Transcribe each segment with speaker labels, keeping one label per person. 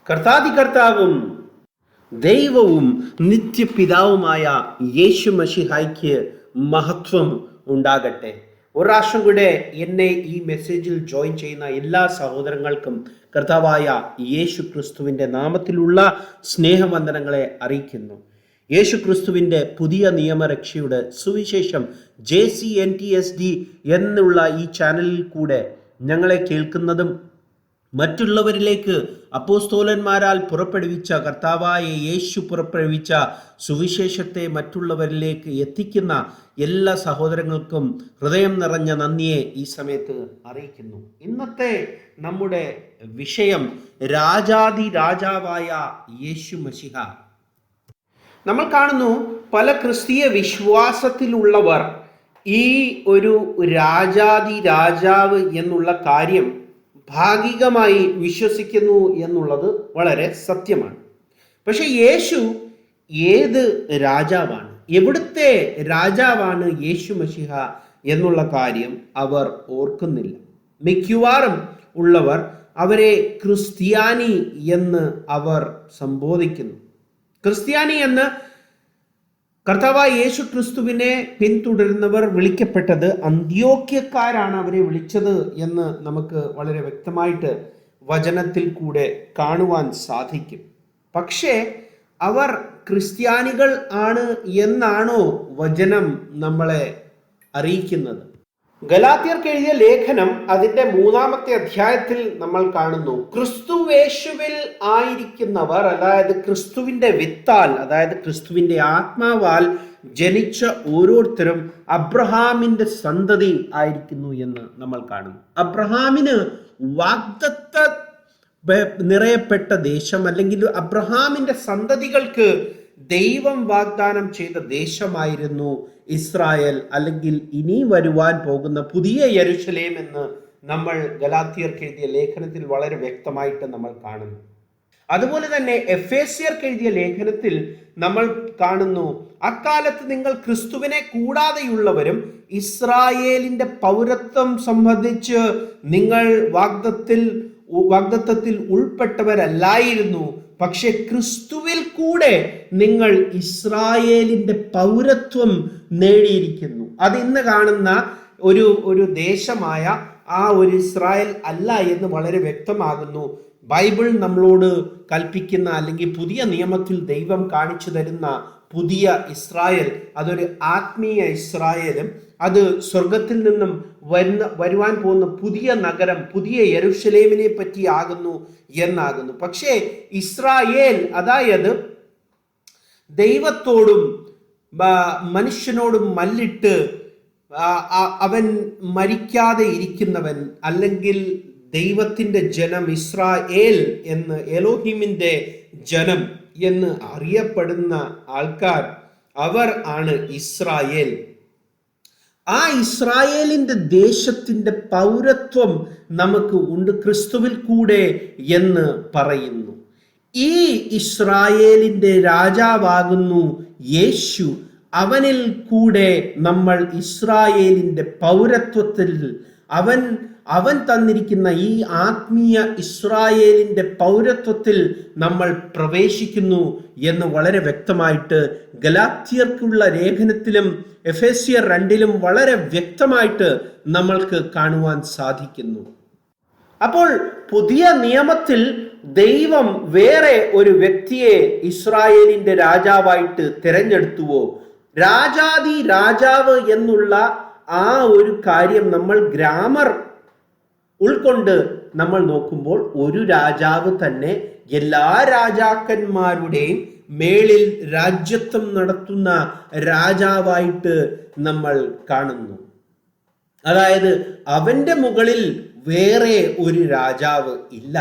Speaker 1: കർത്താവും ദൈവവും നിത്യപിതാവുമായ യേശു മശിഹായ്ക്ക് മഹത്വം ഉണ്ടാകട്ടെ. ഒരു പ്രാവശ്യം കൂടെ എന്നെ ഈ മെസ്സേജിൽ ജോയിൻ ചെയ്യുന്ന എല്ലാ സഹോദരങ്ങൾക്കും കർത്താവായ യേശു ക്രിസ്തുവിൻ്റെ നാമത്തിലുള്ള സ്നേഹവന്ദനങ്ങളെ അറിയിക്കുന്നു. യേശു ക്രിസ്തുവിൻ്റെ പുതിയ നിയമരക്ഷയുടെ സുവിശേഷം JCNTSD എന്നുള്ള ഈ ചാനലിൽ കൂടെ ഞങ്ങളെ കേൾക്കുന്നതും മറ്റുള്ളവരിലേക്ക് അപ്പോസ്തോലന്മാരാൽ പുറപ്പെടുവിച്ച കർത്താവായ യേശു പുറപ്പെടുവിച്ച സുവിശേഷത്തെ മറ്റുള്ളവരിലേക്ക് എത്തിക്കുന്ന എല്ലാ സഹോദരങ്ങൾക്കും ഹൃദയം നിറഞ്ഞ നന്ദിയെ ഈ സമയത്ത് അറിയിക്കുന്നു. ഇന്നത്തെ നമ്മുടെ വിഷയം രാജാതി രാജാവായ യേശു മശിഹ. നമ്മൾ കാണുന്നു പല ക്രിസ്തീയ വിശ്വാസത്തിലുള്ളവർ ഈ ഒരു രാജാതി രാജാവ് എന്നുള്ള കാര്യം ഭാഗികമായി വിശ്വസിക്കുന്നു എന്നുള്ളത് വളരെ സത്യമാണ്. പക്ഷെ യേശു ഏത് രാജാവാണ്, എവിടുത്തെ രാജാവാണ് യേശു മശിഹ എന്നുള്ള കാര്യം അവർ ഓർക്കുന്നില്ല. മിക്കവാറും ഉള്ളവർ അവരെ ക്രിസ്ത്യാനി എന്ന് അവർ സംബോധിക്കുന്നു. ക്രിസ്ത്യാനി എന്ന് കർത്താവായ യേശു ക്രിസ്തുവിനെ പിന്തുടരുന്നവർ വിളിക്കപ്പെട്ടത് അന്ത്യോക്യക്കാരാണ് അവരെ വിളിച്ചത് എന്ന് നമുക്ക് വളരെ വ്യക്തമായിട്ട് വചനത്തിൽ കൂടെ കാണുവാൻ സാധിക്കും. പക്ഷേ അവർ ക്രിസ്ത്യാനികൾ ആണ് എന്നാണോ വചനം നമ്മളെ അറിയിക്കുന്നത്? ഗലാത്യർക്ക് എഴുതിയ ലേഖനം അതിൻ്റെ 3-ാമത്തെ അധ്യായത്തിൽ നമ്മൾ കാണുന്നു, ക്രിസ്തുവേശുവിൽ ആയിരിക്കുന്നവർ, അതായത് ക്രിസ്തുവിൻ്റെ വിത്താൽ, അതായത് ക്രിസ്തുവിൻ്റെ ആത്മാവാൽ ജനിച്ച ഓരോരുത്തരും അബ്രഹാമിൻ്റെ സന്തതി ആയിരിക്കുന്നു എന്ന് നമ്മൾ കാണുന്നു. അബ്രഹാമിന് വാഗ്ദത്ത നിറയപ്പെട്ട ദേശം, അല്ലെങ്കിൽ അബ്രഹാമിൻ്റെ സന്തതികൾക്ക് ദൈവം വാഗ്ദാനം ചെയ്ത ദേശമായിരുന്നു ഇസ്രായേൽ, അല്ലെങ്കിൽ ഇനി വരുവാൻ പോകുന്ന പുതിയ യെരുശലേം എന്ന് നമ്മൾ ഗലാത്യർക്ക് എഴുതിയ ലേഖനത്തിൽ വളരെ വ്യക്തമായിട്ട് നമ്മൾ കാണുന്നു. അതുപോലെ തന്നെ എഫേസ്യർക്ക് എഴുതിയ ലേഖനത്തിൽ നമ്മൾ കാണുന്നു, അക്കാലത്ത് നിങ്ങൾ ക്രിസ്തുവിനെ കൂടാതെയുള്ളവരും ഇസ്രായേലിന്റെ പൗരത്വം സംബന്ധിച്ച് നിങ്ങൾ വാഗ്ദത്തത്തിൽ ഉൾപ്പെട്ടവരല്ലായിരുന്നു, പക്ഷെ ക്രിസ്തുവിൽ കൂടെ നിങ്ങൾ ഇസ്രായേലിന്റെ പൗരത്വം നേടിയിരിക്കുന്നു. അത് ഇന്ന് കാണുന്ന ഒരു ദേശമായ ആ ഒരു ഇസ്രായേൽ അല്ല എന്ന് വളരെ വ്യക്തമാകുന്നു. ബൈബിൾ നമ്മളോട് കൽപ്പിക്കുന്ന, അല്ലെങ്കിൽ പുതിയ നിയമത്തിൽ ദൈവം കാണിച്ചു തരുന്ന പുതിയ ഇസ്രായേൽ അതൊരു ആത്മീയ ഇസ്രായേലും അത് സ്വർഗത്തിൽ നിന്നും വരുവാൻ പോകുന്ന പുതിയ നഗരം, പുതിയ യെരുശലേമിനെ പറ്റി ആകുന്നു എന്നാകുന്നു. പക്ഷേ ഇസ്രായേൽ, അതായത് ദൈവത്തോടും മനുഷ്യനോടും മല്ലിട്ട് അവൻ മരിക്കാതെ ഇരിക്കുന്നവൻ, അല്ലെങ്കിൽ ദൈവത്തിൻ്റെ ജനം ഇസ്രായേൽ എന്ന്, എലോഹിമിൻ്റെ ജനം എന്ന് അറിയപ്പെടുന്ന ആൾക്കാർ, അവർ ആണ് ഇസ്രായേൽ. ആ ഇസ്രായേലിന്റെ ദേശത്തിന്റെ പൗരത്വം നമുക്ക് ഉണ്ട് ക്രിസ്തുവിൽ കൂടെ എന്ന് പറയുന്നു. ഈ ഇസ്രായേലിന്റെ രാജാവാകുന്നു യേശു. അവനിൽ കൂടെ നമ്മൾ ഇസ്രായേലിന്റെ പൗരത്വത്തിൽ, അവൻ തന്നിരിക്കുന്ന ഈ ആത്മീയ ഇസ്രായേലിന്റെ പൗരത്വത്തിൽ നമ്മൾ പ്രവേശിക്കുന്നു എന്ന് വളരെ വ്യക്തമായിട്ട് ഗലാത്യർക്കുള്ള ലേഖനത്തിലും എഫേസ്യർ 2 വളരെ വ്യക്തമായിട്ട് നമ്മൾക്ക് കാണുവാൻ സാധിക്കുന്നു. അപ്പോൾ പുതിയ നിയമത്തിൽ ദൈവം വേറെ ഒരു വ്യക്തിയെ ഇസ്രായേലിന്റെ രാജാവായിട്ട് തിരഞ്ഞെടുത്തുവോ? രാജാതി രാജാവ് എന്നുള്ള ആ ഒരു കാര്യം നമ്മൾ ഗ്രാമർ ഉൾക്കൊണ്ട് നമ്മൾ നോക്കുമ്പോൾ ഒരു രാജാവ് തന്നെ എല്ലാ രാജാക്കന്മാരുടെയും മേളിൽ രാജ്യത്വം നടത്തുന്ന രാജാവായിട്ട് നമ്മൾ കാണുന്നു. അതായത് അവന്റെ മുകളിൽ വേറെ ഒരു രാജാവ് ഇല്ല.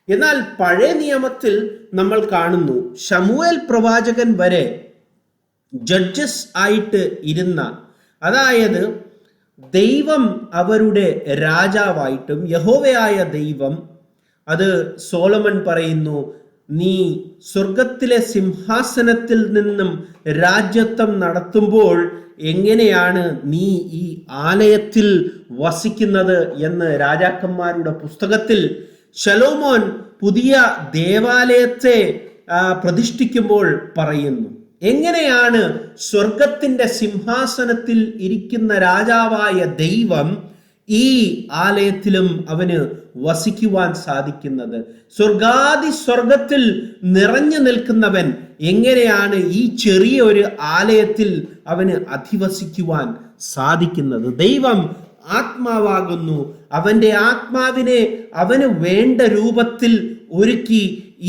Speaker 1: എന്നാൽ പഴയ നിയമത്തിൽ നമ്മൾ കാണുന്നു, ശമൂവേൽ പ്രവാചകൻ വരെ ജഡ്ജസ് ആയിട്ട് ഇരുന്ന, അതായത് ദൈവം അവരുടെ രാജാവായിട്ടും യഹോവയായ ദൈവം, അത് സോളമൻ പറയുന്നു, നീ സ്വർഗത്തിലെ സിംഹാസനത്തിൽ നിന്നും രാജ്യത്വം നടത്തുമ്പോൾ എങ്ങനെയാണ് നീ ഈ ആലയത്തിൽ വസിക്കുന്നത് എന്ന് രാജാക്കന്മാരുടെ പുസ്തകത്തിൽ ശലോമോൻ പുതിയ ദേവാലയത്തെ പ്രതിഷ്ഠിക്കുമ്പോൾ പറയുന്നു. എങ്ങനെയാണ് സ്വർഗത്തിന്റെ സിംഹാസനത്തിൽ ഇരിക്കുന്ന രാജാവായ ദൈവം ഈ ആലയത്തിലും അവന് വസിക്കുവാൻ സാധിക്കുന്നത്? സ്വർഗത്തിൽ നിറഞ്ഞു നിൽക്കുന്നവൻ എങ്ങനെയാണ് ഈ ചെറിയ ഒരു ആലയത്തിൽ അവന് അധിവസിക്കുവാൻ സാധിക്കുന്നത്? ദൈവം ആത്മാവാകുന്നു. അവന്റെ ആത്മാവിനെ അവന് വേണ്ട രൂപത്തിൽ ഒരുക്കി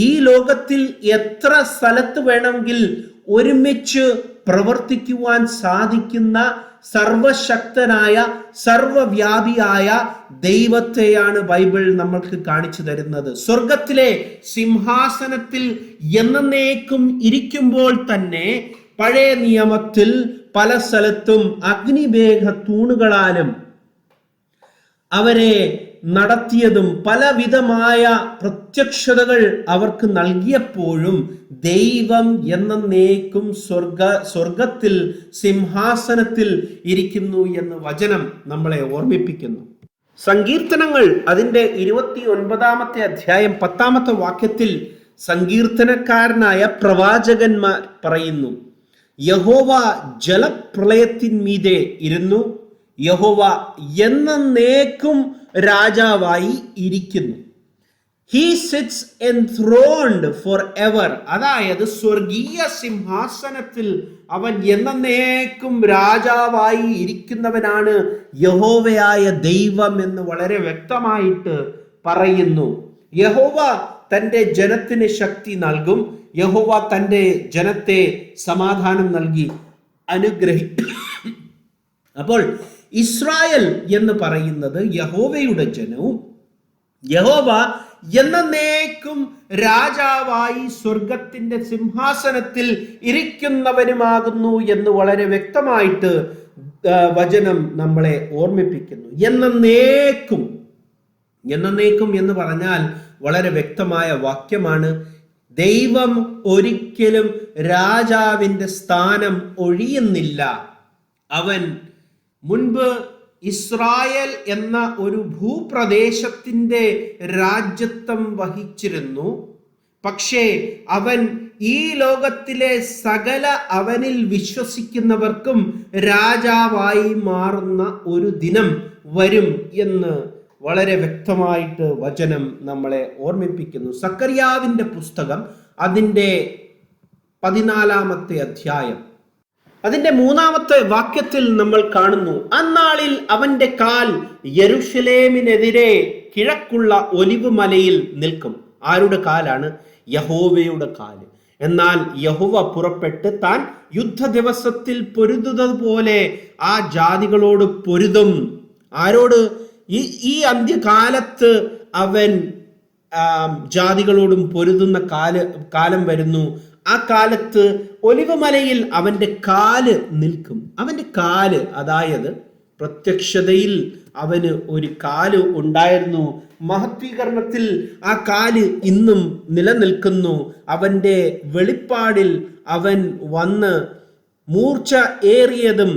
Speaker 1: ഈ ലോകത്തിൽ എത്ര സ്ഥലത്ത് വേണമെങ്കിൽ ഒരുമിച്ച് പ്രവർത്തിക്കുവാൻ സാധിക്കുന്ന സർവശക്തനായ സർവവ്യാപിയായ ദൈവത്തെയാണ് ബൈബിൾ നമ്മൾക്ക് കാണിച്ചു തരുന്നത്. സ്വർഗത്തിലെ സിംഹാസനത്തിൽ എന്നേക്കും ഇരിക്കുമ്പോൾ തന്നെ പഴയ നിയമത്തിൽ പല സ്ഥലത്തും അഗ്നിമേഘ തൂണുകളാലും അവരെ നടത്തിയതും പലവിധമായ പ്രത്യക്ഷതകൾ അവർക്ക് നൽകിയപ്പോഴും ദൈവം എന്നേക്കും സ്വർഗത്തിൽ സിംഹാസനത്തിൽ ഇരിക്കുന്നു എന്ന് വചനം നമ്മളെ ഓർമ്മിപ്പിക്കുന്നു. സങ്കീർത്തനങ്ങൾ അതിൻ്റെ 29-ാമത്തെ അധ്യായം 10-ാമത്തെ വാക്യത്തിൽ സങ്കീർത്തനക്കാരനായ പ്രവാചകന്മാർ പറയുന്നു, യഹോവ ജലപ്രളയത്തിന്മീതെ ഇരുന്നു, യഹോവ എന്നേക്കും രാജാവായി ഇരിക്കുന്നു. He sits enthroned for ever. അതായത് സ്വർഗീയ സിംഹാസനത്തിൽ അവൻ എന്നേക്കും രാജാവായി ഇരിക്കുന്നവനാണ് യഹോവയായ ദൈവം എന്ന് വളരെ വ്യക്തമായിട്ട് പറയുന്നു. യഹോവ തൻ്റെ ജനത്തിന് ശക്തി നൽകും. യഹോവ തൻ്റെ ജനത്തെ സമാധാനം നൽകി അനുഗ്രഹിക്കും. അപ്പോൾ ഇസ്രായേൽ എന്ന് പറയുന്നത് യഹോവയുടെ ജനവും യഹോവ എന്നേക്കും രാജാവായി സ്വർഗത്തിന്റെ സിംഹാസനത്തിൽ ഇരിക്കുന്നവനുമാകുന്നു എന്ന് വളരെ വ്യക്തമായിട്ട് വചനം നമ്മളെ ഓർമ്മിപ്പിക്കുന്നു. എന്നേക്കും എന്ന് പറഞ്ഞാൽ വളരെ വ്യക്തമായ വാക്യമാണ്. ദൈവം ഒരിക്കലും രാജാവിൻ്റെ സ്ഥാനം ഒഴിയുന്നില്ല. അവൻ മുൻപ് ഇസ്രായേൽ എന്ന ഒരു ഭൂപ്രദേശത്തിൻ്റെ രാജ്യത്വം വഹിച്ചിരുന്നു. പക്ഷേ അവൻ ഈ ലോകത്തിലെ സകല അവനിൽ വിശ്വസിക്കുന്നവർക്കും രാജാവായി മാറുന്ന ഒരു ദിനം വരും എന്ന് വളരെ വ്യക്തമായിട്ട് വചനം നമ്മളെ ഓർമ്മിപ്പിക്കുന്നു. സക്കറിയാവിൻ്റെ പുസ്തകം അതിൻ്റെ 14-ാമത്തെ അധ്യായം അതിന്റെ 3-ാമത്തെ വാക്യത്തിൽ നമ്മൾ കാണുന്നു, അന്നാളിൽ അവന്റെ കാൽ യെരൂശലേമിനെതിരെ കിഴക്കുള്ള ഒലിവ് മലയിൽ നിൽക്കും. ആരുടെ കാലാണ്? യഹോവയുടെ കാല്. എന്നാൽ യഹോവ പുറപ്പെട്ട് താൻ യുദ്ധ ദിവസത്തിൽ പൊരുതുന്നതുപോലെ ആ ജാതികളോട് പൊരുതും. ആരോട്? ഈ അന്ത്യകാലത്ത് അവൻ ജാതികളോടും പൊരുതുന്ന കാലം വരുന്നു. ആ കാലത്ത് ഒലിവ് മലയിൽ അവന്റെ കാല് നിൽക്കും. അവന്റെ കാല്, അതായത് പ്രത്യക്ഷതയിൽ അവന് ഒരു കാല് ഉണ്ടായിരുന്നു. മഹത്വീകരണത്തിൽ ആ കാല് ഇന്നും നിലനിൽക്കുന്നു. അവന്റെ വെളിപ്പാടിൽ അവൻ വന്ന് മൂർച്ച ഏറിയതും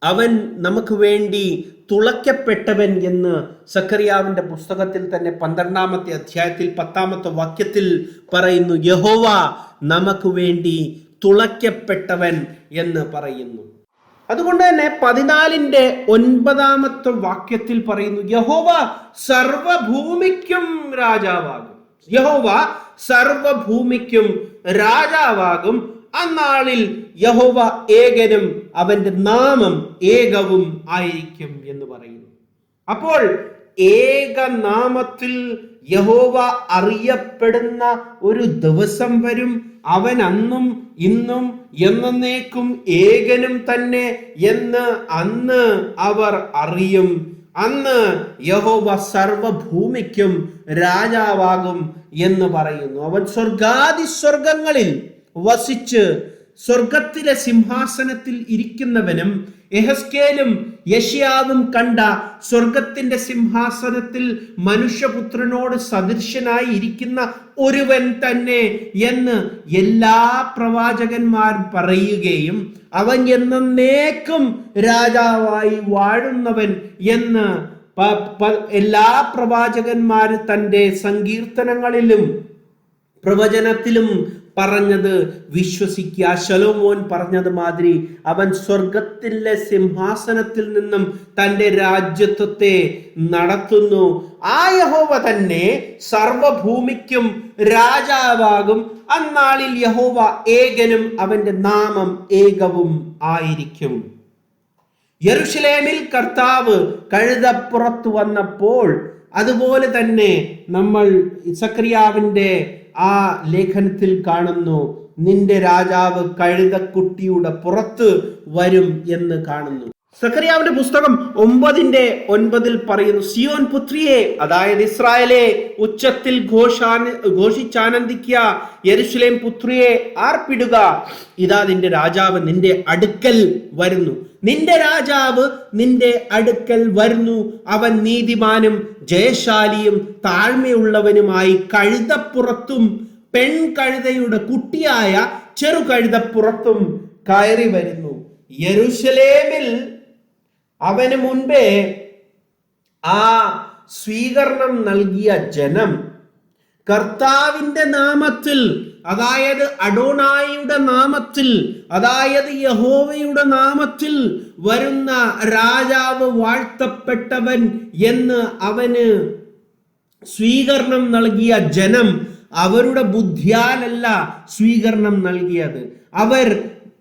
Speaker 1: അവൻ നമുക്ക് വേണ്ടി തുളയ്ക്കപ്പെട്ടവൻ എന്ന് സക്കറിയാവിന്റെ പുസ്തകത്തിൽ തന്നെ 12-ാമത്തെ അധ്യായത്തിൽ 10-ാമത്തെ വാക്യത്തിൽ പറയുന്നു. യഹോവ നമുക്ക് വേണ്ടി തുളയ്ക്കപ്പെട്ടവൻ എന്ന് പറയുന്നു. അതുകൊണ്ട് തന്നെ 14-ന്റെ 9-ാമത്തെ വാക്യത്തിൽ പറയുന്നു, യഹോവ സർവഭൂമിക്കും രാജാവാകും. യഹോവ സർവഭൂമിക്കും രാജാവാകും. അന്നാളിൽ യഹോവ ഏകനും അവന്റെ നാമം ഏകവും ആയിരിക്കും എന്ന് പറയുന്നു. അപ്പോൾ ഏകനാമത്തിൽ യഹോവ അറിയപ്പെടുന്ന ഒരു ദിവസം വരും. അവൻ അന്നും ഇന്നും എന്നേക്കും ഏകനും തന്നെ എന്ന് അന്ന് അവർ അറിയും. അന്ന് യഹോവ സർവഭൂമിക്കും രാജാവാകും എന്ന് പറയുന്നു. അവൻ സ്വർഗങ്ങളിൽ വസിച്ച് സ്വർഗത്തിലെ സിംഹാസനത്തിൽ ഇരിക്കുന്നവനും യെഹെസ്കേലും യെശയ്യാവും കണ്ട സ്വർഗത്തിന്റെ സിംഹാസനത്തിൽ മനുഷ്യപുത്രനോട് സദൃശനായി ഇരിക്കുന്ന ഒരുവൻ തന്നെ എന്ന് എല്ലാ പ്രവാചകന്മാരും പറയുകയും അവൻ എന്നേക്കും രാജാവായി വാഴുന്നവൻ എന്ന് എല്ലാ പ്രവാചകന്മാരും തൻ്റെ സങ്കീർത്തനങ്ങളിലും പ്രവചനത്തിലും പറഞ്ഞത് വിശ്വസിക്കുക. ശലോമോൻ പറഞ്ഞത് മാതിരി അവൻ സ്വർഗത്തിലെ സിംഹാസനത്തിൽ നിന്നും തൻ്റെ രാജ്യത്വത്തെ നടത്തുന്നു. ആ യഹോവ തന്നെ സർവഭൂമിക്കും രാജാവാകും. അന്നാളിൽ യഹോവ ഏകനും അവന്റെ നാമം ഏകവും ആയിരിക്കും. യെരൂശലേമിൽ കർത്താവ് കഴുതപ്പുറത്ത് വന്നപ്പോൾ അതുപോലെ തന്നെ നമ്മൾ സക്കറിയാവിന്റെ ആ ലേഖനത്തിൽ കാണുന്നു, നിന്റെ രാജാവ് കഴുതക്കുട്ടിയുടെ പുറത്ത് വരും എന്ന് കാണുന്നു. സക്കറിയാവിന്റെ പുസ്തകം 9:9 പറയുന്നു, സിയോൻ പുത്രിയെ, അതായത് ഇസ്രായേലെ, ഉച്ചത്തിൽ ഘോഷിച്ചാനന്ദിക്കുക. യെരൂശലേം പുത്രിയെ ആർപ്പിടുക. ഇതാ നിന്റെ രാജാവ് നിന്റെ അടുക്കൽ വരുന്നു. നിന്റെ രാജാവ് നിന്റെ അടുക്കൽ വരുന്നു. അവൻ നീതിമാനും ജയശാലിയും താഴ്മയുള്ളവനുമായി കഴുതപ്പുറത്തും പെൺകഴുതയുടെ കുട്ടിയായ ചെറുകഴുതപ്പുറത്തും കയറി വരുന്നു. യെരൂശലേമിൽ അവന് മുൻപേ ആ സ്വീകരണം നൽകിയ ജനം കർത്താവിന്റെ നാമത്തിൽ, അതായത് അഡോണായിയുടെ നാമത്തിൽ, അതായത് യഹോവയുടെ നാമത്തിൽ വരുന്ന രാജാവ് വാഴ്ത്തപ്പെട്ടവൻ എന്ന് അവന് സ്വീകരണം നൽകിയ ജനം അവരുടെ ബുദ്ധിയാലല്ല സ്വീകരണം നൽകിയത്. അവർ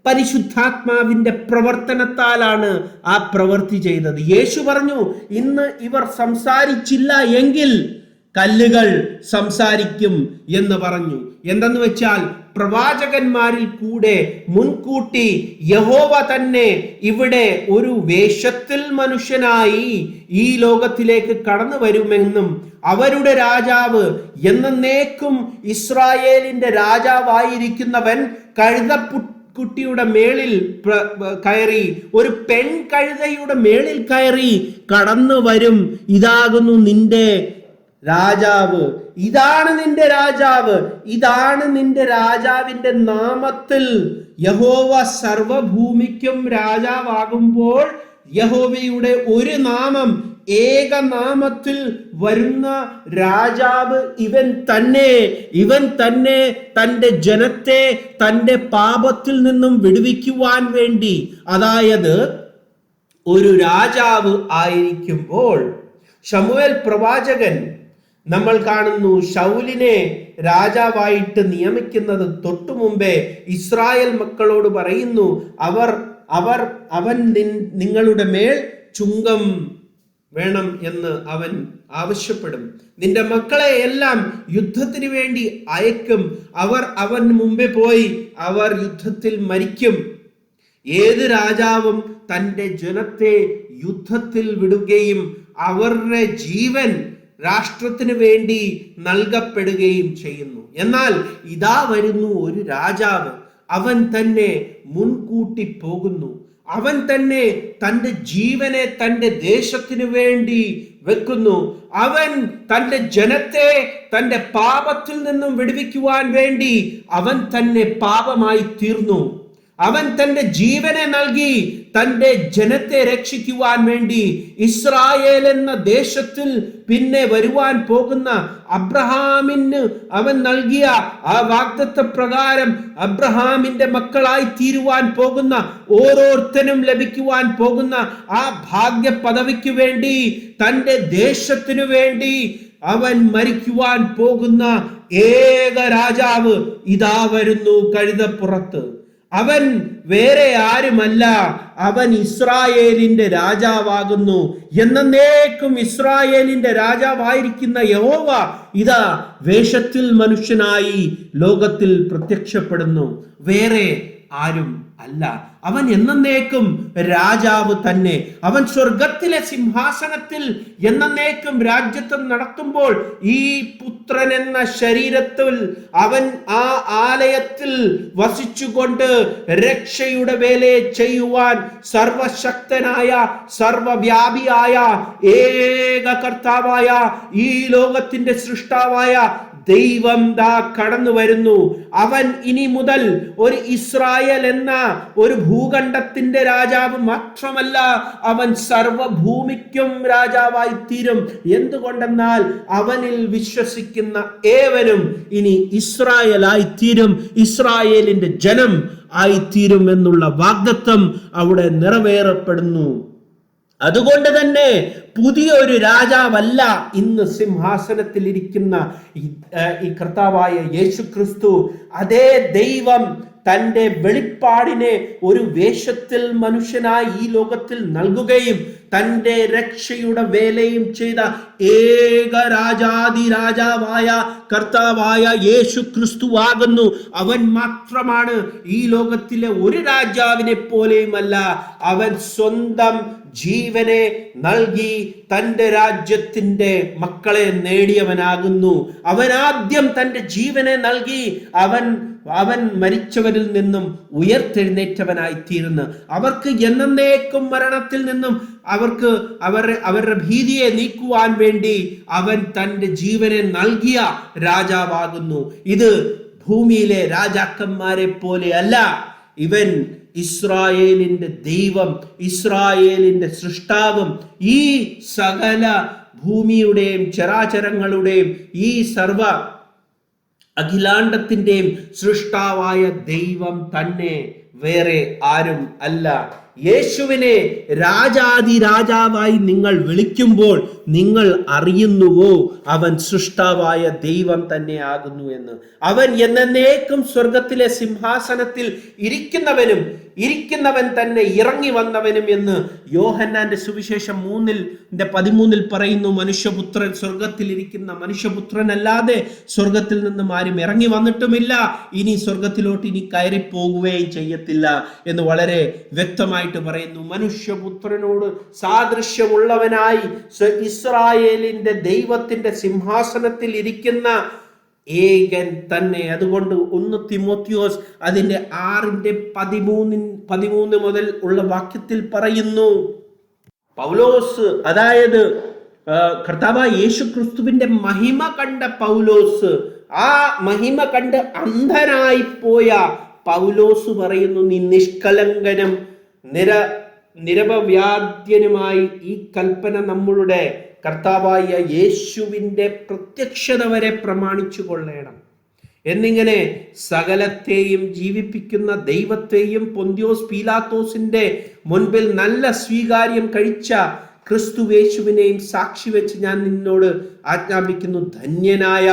Speaker 1: പരിശുദ്ധാത്മാവിന്റെ പ്രവർത്തനത്താലാണ് ആ പ്രവൃത്തി ചെയ്തത്. യേശു പറഞ്ഞു, ഇന്ന് ഇവർ സംസാരിച്ചില്ല എങ്കിൽ കല്ലുകൾ സംസാരിക്കും എന്ന് പറഞ്ഞു. എന്തെന്ന് വെച്ചാൽ പ്രവാചകന്മാരിൽ കൂടെ മുൻകൂട്ടി യഹോവ തന്നെ ഇവിടെ ഒരു വേഷത്തിൽ മനുഷ്യനായി ഈ ലോകത്തിലേക്ക് കടന്നു വരുമെന്നും അവരുടെ രാജാവ് എന്നേക്കും ഇസ്രായേലിന്റെ രാജാവായിരിക്കുന്നവൻ കുട്ടിയുടെ മേളിൽ കയറി, ഒരു പെൺ കഴുതയുടെ മേളിൽ കയറി കടന്നു വരും. ഇതാകുന്നു നിന്റെ രാജാവ്, ഇതാണ് നിന്റെ രാജാവ്, ഇതാണ് നിന്റെ രാജാവിന്റെ നാമത്തിൽ. യഹോവ സർവഭൂമിക്കും രാജാവാകുമ്പോൾ യഹോവയുടെ ഒരു നാമം, ഏകനാമത്തിൽ വരുന്ന രാജാവ് ഇവൻ തന്നെ തൻ്റെ ജനത്തെ തൻ്റെ പാപത്തിൽ നിന്നും വിടുവിക്കുവാൻ വേണ്ടി, അതായത് ഒരു രാജാവ് ആയിരിക്കുമ്പോൾ, ശമൂവേൽ പ്രവാചകൻ നമ്മൾ കാണുന്നു ശൗലിനെ രാജാവായിട്ട് നിയമിക്കുന്നത് തൊട്ടു മുമ്പേ ഇസ്രായേൽ മക്കളോട് പറയുന്നു, അവൻ നിങ്ങളുടെ മേൽ ചുങ്കം വേണം എന്ന് അവൻ ആവശ്യപ്പെടും. നിന്റെ മക്കളെ എല്ലാം യുദ്ധത്തിന് വേണ്ടി അയക്കും. അവൻ മുമ്പേ പോയി അവർ യുദ്ധത്തിൽ മരിക്കും. ഏത് രാജാവും തൻ്റെ ജനത്തെ യുദ്ധത്തിൽ വിടുകയും അവരുടെ ജീവൻ രാഷ്ട്രത്തിന് വേണ്ടി നൽകപ്പെടുകയും ചെയ്യുന്നു. എന്നാൽ ഇതാ വരുന്നു ഒരു രാജാവ്, അവൻ തന്നെ മുൻകൂട്ടി പോകുന്നു. അവൻ തന്നെ തൻ്റെ ജീവനെ തൻ്റെ ദേശത്തിന് വേണ്ടി വെക്കുന്നു. അവൻ തൻ്റെ ജനത്തെ തൻ്റെ പാപത്തിൽ നിന്നും വിടുവിക്കുവാൻ വേണ്ടി അവൻ തന്നെ പാപമായി തീർന്നു. അവൻ തൻ്റെ ജീവനെ നൽകി തൻ്റെ ജനത്തെ രക്ഷിക്കുവാൻ വേണ്ടി. ഇസ്രായേൽ എന്ന ദേശത്തിൽ പിന്നെ വരുവാൻ പോകുന്ന അബ്രഹാമിന് അവൻ നൽകിയ ആ വാഗ്ദത്ത പ്രകാരം അബ്രഹാമിന്റെ മക്കളായി തീരുവാൻ പോകുന്ന ഓരോരുത്തരും ലഭിക്കുവാൻ പോകുന്ന ആ ഭാഗ്യ പദവിക്ക് വേണ്ടി, തൻ്റെ ദേശത്തിനു വേണ്ടി അവൻ മരിക്കുവാൻ പോകുന്ന ഏക രാജാവ് ഇതാ വരുന്നു കഴുതപ്പുറത്ത്. അവൻ വേറെ ആരുമല്ല, അവൻ ഇസ്രായേലിന്റെ രാജാവാകുന്നു. എന്നേക്കും ഇസ്രായേലിന്റെ രാജാവായിരിക്കുന്ന യഹോവ ഇതാ വേഷത്തിൽ മനുഷ്യനായി ലോകത്തിൽ പ്രത്യക്ഷപ്പെടുന്നു. വേറെ ആരും അല്ല, അവൻ എന്നേക്കും രാജാവ് തന്നെ. അവൻ സ്വർഗത്തിലെ സിംഹാസനത്തിൽ എന്നേക്കും രാജ്യത്വം നടത്തുമ്പോൾ ഈ പുത്രൻ എന്ന ശരീരത്തിൽ അവൻ ആ ആലയത്തിൽ വസിച്ചുകൊണ്ട് രക്ഷയുടെ വേലയെ ചെയ്യുവാൻ സർവശക്തനായ സർവവ്യാപിയായ ഏക കർത്താവായ ഈ ലോകത്തിന്റെ സൃഷ്ടാവായ ദൈവം ദാ കടന്നു വരുന്നു. അവൻ ഇനി മുതൽ ഒരു ഇസ്രായേൽ എന്ന ഒരു ഭൂഖണ്ഡത്തിന്റെ രാജാവ് മാത്രമല്ല, അവൻ സർവഭൂമിക്കും രാജാവായി തീരും. എന്തുകൊണ്ടെന്നാൽ അവനിൽ വിശ്വസിക്കുന്ന ഏവനും ഇനി ഇസ്രായേലായി തീരും, ഇസ്രായേലിന്റെ ജനം ആയിത്തീരും എന്നുള്ള വാഗ്ദത്തം അവിടെ നിറവേറപ്പെടുന്നു. അതുകൊണ്ട് തന്നെ പുതിയൊരു രാജാവല്ല ഇന്ന് സിംഹാസനത്തിൽ ഇരിക്കുന്ന ഈ കർത്താവായ യേശു ക്രിസ്തു. അതേ ദൈവം തന്റെ വെളിപ്പാടിനെ ഒരു വേഷത്തിൽ മനുഷ്യനായി ഈ ലോകത്തിൽ നൽകുകയും തന്റെ രക്ഷയുടെ വേലയും ചെയ്ത ഏക രാജാവായ കർത്താവായ യേശു ക്രിസ്തു ആകുന്നു. അവൻ മാത്രമാണ് ഈ ലോകത്തിലെ ഒരു രാജാവിനെ പോലെയുമല്ല. അവൻ സ്വന്തം ജീവനെ നൽകി തന്റെ രാജ്യത്തിന്റെ മക്കളെ നേടിയവനാകുന്നു. അവൻ ആദ്യം തന്റെ ജീവനെ നൽകി അവൻ മരിച്ചവരിൽ നിന്നും ഉയർത്തെഴുന്നേറ്റവനായി തീർന്ന് അവർക്ക് എന്നേക്കും മരണത്തിൽ നിന്നും അവരുടെ ഭീതിയെ നീക്കുവാൻ വേണ്ടി അവൻ തന്റെ ജീവനെ നൽകിയ രാജാവാകുന്നു. ഇത് ഭൂമിയിലെ രാജാക്കന്മാരെ പോലെ അല്ല. ഇവൻ ഇസ്രായേലിന്റെ ദൈവം, ഇസ്രായേലിന്റെ സൃഷ്ടാവും ഈ സകല ഭൂമിയുടെയും ചരാചരങ്ങളുടെയും ഈ സർവ അഖിലാണ്ടത്തിന്റെയും സൃഷ്ടാവായ ദൈവം തന്നെ, വേറെ ആരും അല്ല. യേശുവിനെ രാജാവായി നിങ്ങൾ വിളിക്കുമ്പോൾ നിങ്ങൾ അറിയുന്നുവോ അവൻ സൃഷ്ടാവായ ദൈവം തന്നെ ആകുന്നു എന്ന്? അവൻ എന്നേക്കും സ്വർഗത്തിലെ സിംഹാസനത്തിൽ ഇരിക്കുന്നവൻ തന്നെ ഇറങ്ങി വന്നവനും എന്ന് യോഹന്നാന്റെ സുവിശേഷം 3:13 പറയുന്നു. മനുഷ്യപുത്രൻ സ്വർഗത്തിൽ ഇരിക്കുന്ന മനുഷ്യപുത്രനല്ലാതെ സ്വർഗത്തിൽ നിന്നും ആരും ഇറങ്ങി വന്നിട്ടുമില്ല, ഇനി സ്വർഗത്തിലോട്ട് ഇനി കയറി പോകുകയും ചെയ്യത്തില്ല എന്ന് വളരെ വ്യക്തമായിട്ട് പറയുന്നു. മനുഷ്യപുത്രനോട് സാദൃശ്യമുള്ളവനായി ഇസ്രായേലിന്റെ ദൈവത്തിന്റെ സിംഹാസനത്തിൽ ഇരിക്കുന്ന ഏകൻ തന്നെ. അതുകൊണ്ട് 1 തിമോത്തിയോസ് അതിന്റെ 6:13 മുതൽ ഉള്ള വാക്യത്തിൽ പറയുന്നു, പൗലോസ്, അതായത് കർത്താവായ യേശു ക്രിസ്തുവിന്റെ മഹിമ കണ്ട പൗലോസ്, ആ മഹിമ കണ്ട് അന്ധനായി പോയ പൗലോസ് പറയുന്നു, നീ നിഷ്കളങ്കനും നിരപവ്യാദ്യനുമായി ഈ കൽപ്പന നമ്മളുടെ കർത്താവായ യേശുവിന്റെ പ്രത്യക്ഷത വരെ പ്രമാണിച്ചു കൊള്ളണം എന്നിങ്ങനെ സകലത്തെയും ജീവിപ്പിക്കുന്ന ദൈവത്തെയും പൊന്തിയോസ് പീലാത്തോസിന്റെ മുൻപിൽ നല്ല സ്വീകാര്യം കഴിച്ച ക്രിസ്തുവേശുവിനെയും സാക്ഷി വെച്ച് ഞാൻ നിന്നോട് ആജ്ഞാപിക്കുന്നു. ധന്യനായ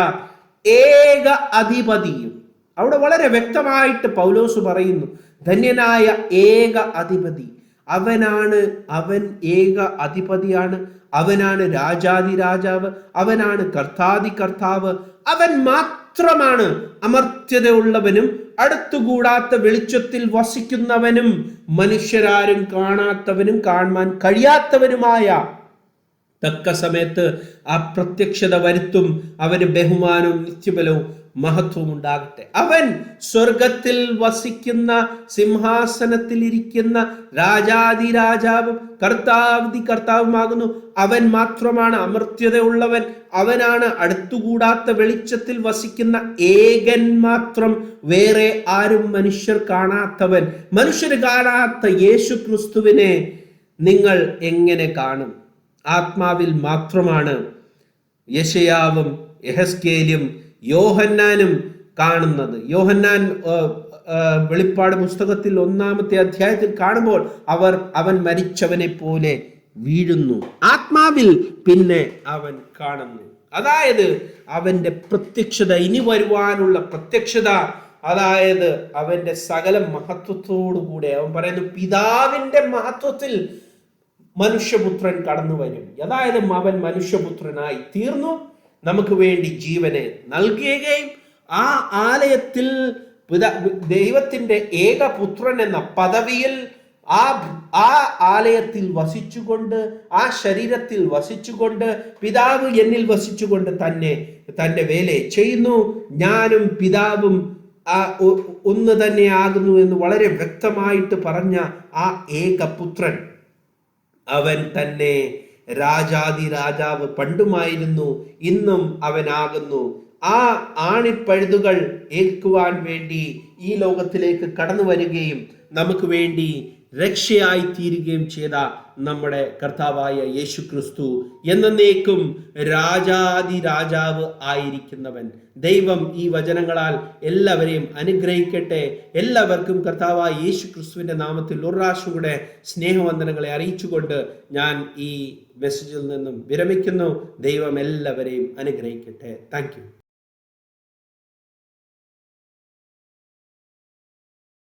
Speaker 1: ഏക അധിപതിയും, അവിടെ വളരെ വ്യക്തമായിട്ട് പൗലോസ് പറയുന്നു, ധന്യനായ ഏക അധിപതി അവൻ ഏക അധിപതിയാണ്, അവനാണ് രാജാതിരാജാവ്, അവനാണ് കർത്താവ്, അവൻ മാത്രമാണ് അമർത്യതയുള്ളവനും അടുത്തുകൂടാത്ത വെളിച്ചത്തിൽ വസിക്കുന്നവനും മനുഷ്യരാരും കാണാത്തവനും കാണാൻ കഴിയാത്തവനുമായ തക്ക സമയത്ത് ആ പ്രത്യക്ഷത വരുത്തും. അവന് ബഹുമാനവും നിത്യബലവും മഹത്വം ഉണ്ടാകട്ടെ. അവൻ സ്വർഗത്തിൽ വസിക്കുന്ന സിംഹാസനത്തിൽ ഇരിക്കുന്ന രാജാതിരാജാവും കർത്താവുമാകുന്നു. അവൻ മാത്രമാണ് അമർത്യതയുള്ളവൻ, അവനാണ് അടുത്തുകൂടാത്ത വെളിച്ചത്തിൽ വസിക്കുന്ന ഏകൻ മാത്രം, വേറെ ആരും മനുഷ്യർ കാണാത്ത യേശു ക്രിസ്തുവിനെ നിങ്ങൾ എങ്ങനെ കാണും? ആത്മാവിൽ മാത്രമാണ് യെശയ്യാവും യെഹെസ്കേലും യോഹന്നാനും കാണുന്നത്. യോഹന്നാൻ വെളിപ്പാട് പുസ്തകത്തിൽ 1-ാമത്തെ അധ്യായത്തിൽ കാണുമ്പോൾ അവൻ മരിച്ചവനെ പോലെ വീഴുന്നു. ആത്മാവിൽ പിന്നെ അവൻ കാണുന്നു. അതായത് അവന്റെ പ്രത്യക്ഷത, ഇനി വരുവാനുള്ള പ്രത്യക്ഷത, അതായത് അവന്റെ സകല മഹത്വത്തോടുകൂടെ അവൻ പറയുന്നു, പിതാവിന്റെ മഹത്വത്തിൽ മനുഷ്യപുത്രൻ കടന്നു വരും. അതായത് അവൻ മനുഷ്യപുത്രനായി തീർന്നു, നമുക്ക് വേണ്ടി ജീവനെ നൽകുകയും ആ ആലയത്തിൽ ദൈവത്തിന്റെ ഏകപുത്രൻ എന്ന പദവിയിൽ ആ ആലയത്തിൽ വസിച്ചുകൊണ്ട്, ആ ശരീരത്തിൽ വസിച്ചുകൊണ്ട്, പിതാവ് എന്നിൽ വസിച്ചുകൊണ്ട് തന്നെ തന്റെ വേലയെ ചെയ്യുന്നു. ഞാനും പിതാവും ഒന്ന് തന്നെ ആകുന്നു എന്ന് വളരെ വ്യക്തമായിട്ട് പറഞ്ഞ ആ ഏകപുത്രൻ, അവൻ തന്നെ രാജാതിരാജാവ് പണ്ടുമായിരുന്നു, ഇന്നും അവനാകുന്നു. ആ ആണിപ്പഴുതുകൾ ഏൽക്കുവാൻ വേണ്ടി ഈ ലോകത്തിലേക്ക് കടന്നു വരികയും നമുക്ക് വേണ്ടി രക്ഷയായി തീരുകയും ചെയ്ത നമ്മുടെ കർത്താവായ യേശു ക്രിസ്തു എന്നേക്കും രാജാതി രാജാവ് ആയിരിക്കുന്നവൻ. ദൈവം ഈ വചനങ്ങളാൽ എല്ലാവരെയും അനുഗ്രഹിക്കട്ടെ. എല്ലാവർക്കും കർത്താവായ യേശു ക്രിസ്തുവിന്റെ നാമത്തിൽ ഒരു പ്രാവശ്യം കൂടെ സ്നേഹവന്ദനങ്ങളെ അറിയിച്ചുകൊണ്ട് ഞാൻ ഈ മെസ്സേജിൽ നിന്നും വിരമിക്കുന്നു. ദൈവം എല്ലാവരെയും അനുഗ്രഹിക്കട്ടെ. Thank you.